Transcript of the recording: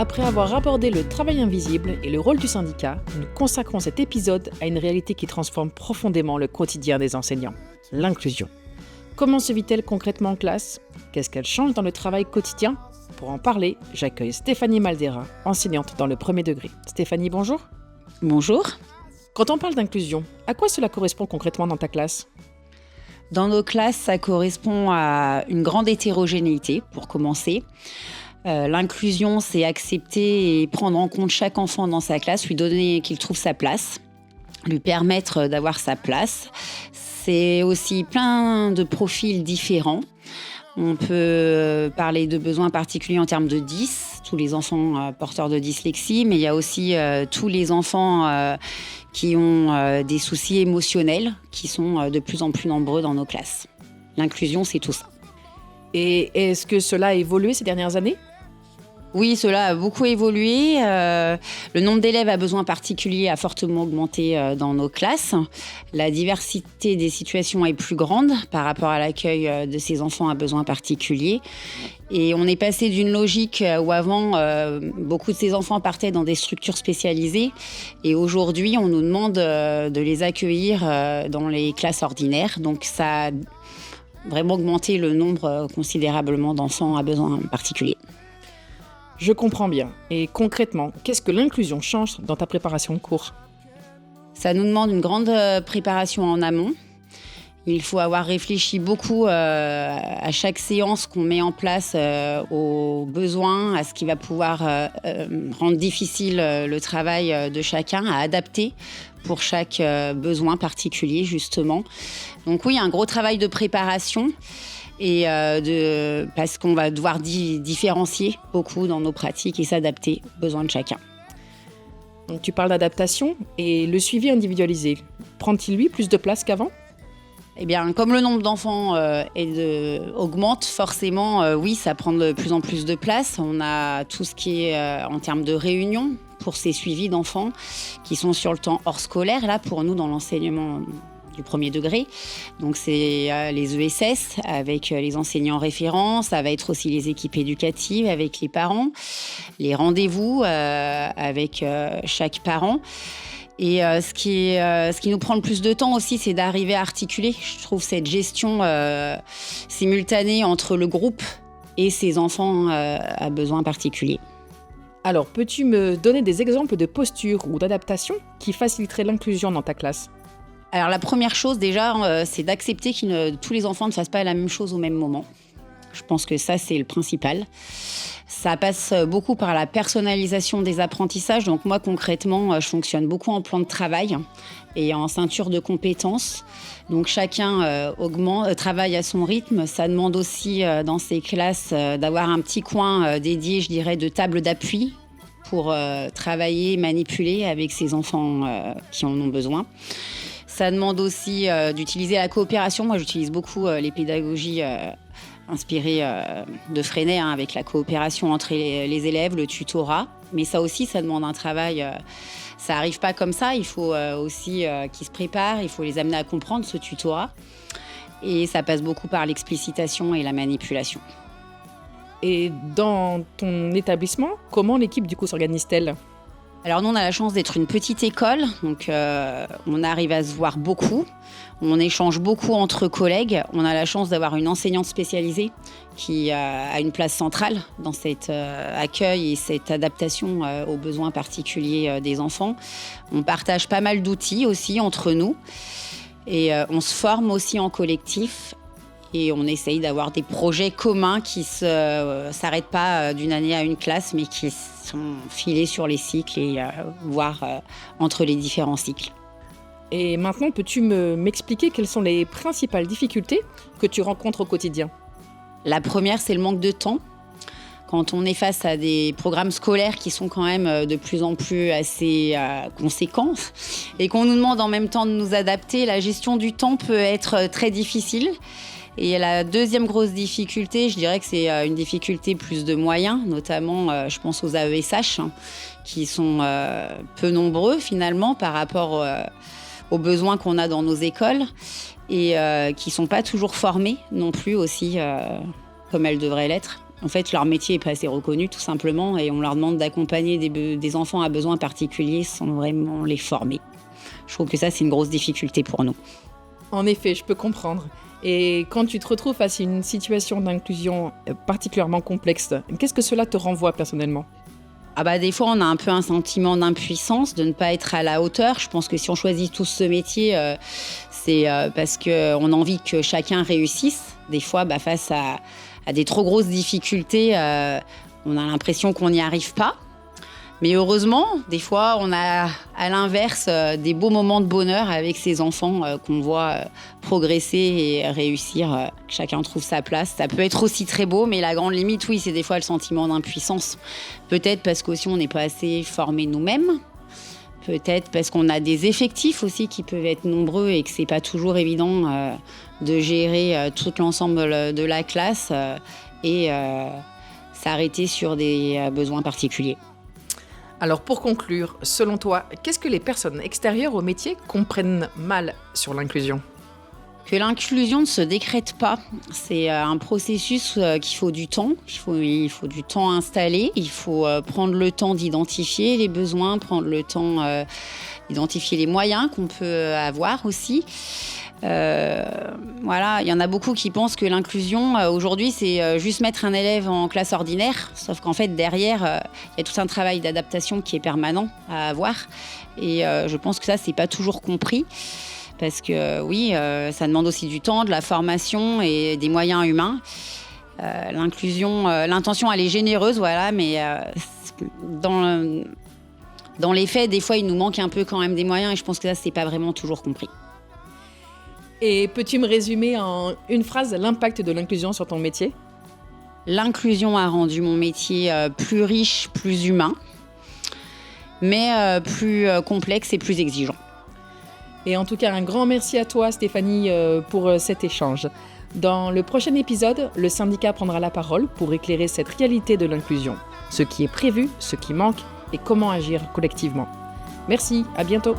Après avoir abordé le travail invisible et le rôle du syndicat, nous consacrons cet épisode à une réalité qui transforme profondément le quotidien des enseignants, l'inclusion. Comment se vit-elle concrètement en classe ? Qu'est-ce qu'elle change dans le travail quotidien ? Pour en parler, j'accueille Stéphanie Maldera, enseignante dans le premier degré. Stéphanie, bonjour. Bonjour. Quand on parle d'inclusion, à quoi cela correspond concrètement dans ta classe ? Dans nos classes, ça correspond à une grande hétérogénéité, pour commencer. L'inclusion, c'est accepter et prendre en compte chaque enfant dans sa classe, lui donner qu'il trouve sa place, lui permettre d'avoir sa place. C'est aussi plein de profils différents. On peut parler de besoins particuliers en termes de dys, tous les enfants porteurs de dyslexie, mais il y a aussi tous les enfants qui ont des soucis émotionnels, qui sont de plus en plus nombreux dans nos classes. L'inclusion, c'est tout ça. Et est-ce que cela a évolué ces dernières années ? Oui, cela a beaucoup évolué. Le nombre d'élèves à besoins particuliers a fortement augmenté dans nos classes. La diversité des situations est plus grande par rapport à l'accueil de ces enfants à besoins particuliers. Et on est passé d'une logique où avant, beaucoup de ces enfants partaient dans des structures spécialisées. Et aujourd'hui, on nous demande de les accueillir dans les classes ordinaires. Donc ça a vraiment augmenté le nombre considérablement d'enfants à besoins particuliers. Je comprends bien. Et concrètement, qu'est-ce que l'inclusion change dans ta préparation de cours ? Ça nous demande une grande préparation en amont. Il faut avoir réfléchi beaucoup à chaque séance qu'on met en place aux besoins, à ce qui va pouvoir rendre difficile le travail de chacun, à adapter pour chaque besoin particulier, justement. Donc oui, un gros travail de préparation. Et parce qu'on va devoir différencier beaucoup dans nos pratiques et s'adapter aux besoins de chacun. Donc, tu parles d'adaptation et le suivi individualisé. Prend-il, lui, plus de place qu'avant ? Eh bien, comme le nombre d'enfants augmente, forcément, oui, ça prend de plus en plus de place. On a tout ce qui est en termes de réunions pour ces suivis d'enfants qui sont sur le temps hors scolaire, là, pour nous, dans l'enseignement du premier degré. Donc c'est les ESS avec les enseignants référents, ça va être aussi les équipes éducatives avec les parents, les rendez-vous avec chaque parent. Et ce qui nous prend le plus de temps aussi, c'est d'arriver à articuler, je trouve, cette gestion simultanée entre le groupe et ces enfants à besoins particuliers. Alors, peux-tu me donner des exemples de postures ou d'adaptations qui faciliteraient l'inclusion dans ta classe ? Alors la première chose déjà, c'est d'accepter que tous les enfants ne fassent pas la même chose au même moment. Je pense que ça, c'est le principal. Ça passe beaucoup par la personnalisation des apprentissages. Donc moi, concrètement, je fonctionne beaucoup en plan de travail et en ceinture de compétences. Donc chacun travaille à son rythme. Ça demande aussi dans ces classes d'avoir un petit coin dédié, je dirais, de table d'appui pour travailler, manipuler avec ces enfants qui en ont besoin. Ça demande aussi d'utiliser la coopération. Moi, j'utilise beaucoup les pédagogies inspirées de Freinet, avec la coopération entre les élèves, le tutorat. Mais ça aussi, ça demande un travail. Ça n'arrive pas comme ça. Il faut aussi qu'ils se préparent. Il faut les amener à comprendre ce tutorat. Et ça passe beaucoup par l'explicitation et la manipulation. Et dans ton établissement, comment l'équipe du coup s'organise-t-elle ? Alors nous, on a la chance d'être une petite école, donc on arrive à se voir beaucoup. On échange beaucoup entre collègues. On a la chance d'avoir une enseignante spécialisée qui a une place centrale dans cet accueil et cette adaptation aux besoins particuliers des enfants. On partage pas mal d'outils aussi entre nous et on se forme aussi en collectif. Et on essaye d'avoir des projets communs qui ne s'arrêtent pas d'une année à une classe, mais qui sont filés sur les cycles et voire entre les différents cycles. Et maintenant, peux-tu m'expliquer quelles sont les principales difficultés que tu rencontres au quotidien ? La première, c'est le manque de temps. Quand on est face à des programmes scolaires qui sont quand même de plus en plus assez conséquents et qu'on nous demande en même temps de nous adapter, la gestion du temps peut être très difficile. Et la deuxième grosse difficulté, je dirais que c'est une difficulté plus de moyens, notamment je pense aux AESH, qui sont peu nombreux finalement par rapport aux besoins qu'on a dans nos écoles et qui ne sont pas toujours formés non plus aussi comme elles devraient l'être. En fait, leur métier n'est pas assez reconnu, tout simplement, et on leur demande d'accompagner des enfants à besoins particuliers sans vraiment les former. Je trouve que ça, c'est une grosse difficulté pour nous. En effet, je peux comprendre. Et quand tu te retrouves face à une situation d'inclusion particulièrement complexe, qu'est-ce que cela te renvoie personnellement ? Des fois, on a un peu un sentiment d'impuissance, de ne pas être à la hauteur. Je pense que si on choisit tous ce métier, c'est parce qu'on a envie que chacun réussisse. Des fois, face à des trop grosses difficultés, on a l'impression qu'on n'y arrive pas. Mais heureusement, des fois, on a à l'inverse des beaux moments de bonheur avec ces enfants qu'on voit progresser et réussir. Chacun trouve sa place. Ça peut être aussi très beau, mais la grande limite, oui, c'est des fois le sentiment d'impuissance. Peut-être parce qu'aussi on n'est pas assez formés nous-mêmes. Peut-être parce qu'on a des effectifs aussi qui peuvent être nombreux et que c'est pas toujours évident de gérer tout l'ensemble de la classe et s'arrêter sur des besoins particuliers. Alors pour conclure, selon toi, qu'est-ce que les personnes extérieures au métier comprennent mal sur l'inclusion ? Que l'inclusion ne se décrète pas. C'est un processus qu'il faut du temps. Il faut du temps à installer. Il faut prendre le temps d'identifier les besoins, prendre le temps d'identifier les moyens qu'on peut avoir aussi. Il y en a beaucoup qui pensent que l'inclusion, aujourd'hui, c'est juste mettre un élève en classe ordinaire. Sauf qu'en fait, derrière, il y a tout un travail d'adaptation qui est permanent à avoir. Et je pense que ça, c'est pas toujours compris. Parce que oui, ça demande aussi du temps, de la formation et des moyens humains. L'inclusion, l'intention, elle est généreuse, mais dans les faits, des fois, il nous manque un peu quand même des moyens et je pense que ça, c'est pas vraiment toujours compris. Et peux-tu me résumer en une phrase l'impact de l'inclusion sur ton métier ? L'inclusion a rendu mon métier plus riche, plus humain, mais plus complexe et plus exigeant. Et en tout cas, un grand merci à toi, Stéphanie, pour cet échange. Dans le prochain épisode, le syndicat prendra la parole pour éclairer cette réalité de l'inclusion, ce qui est prévu, ce qui manque et comment agir collectivement. Merci, à bientôt.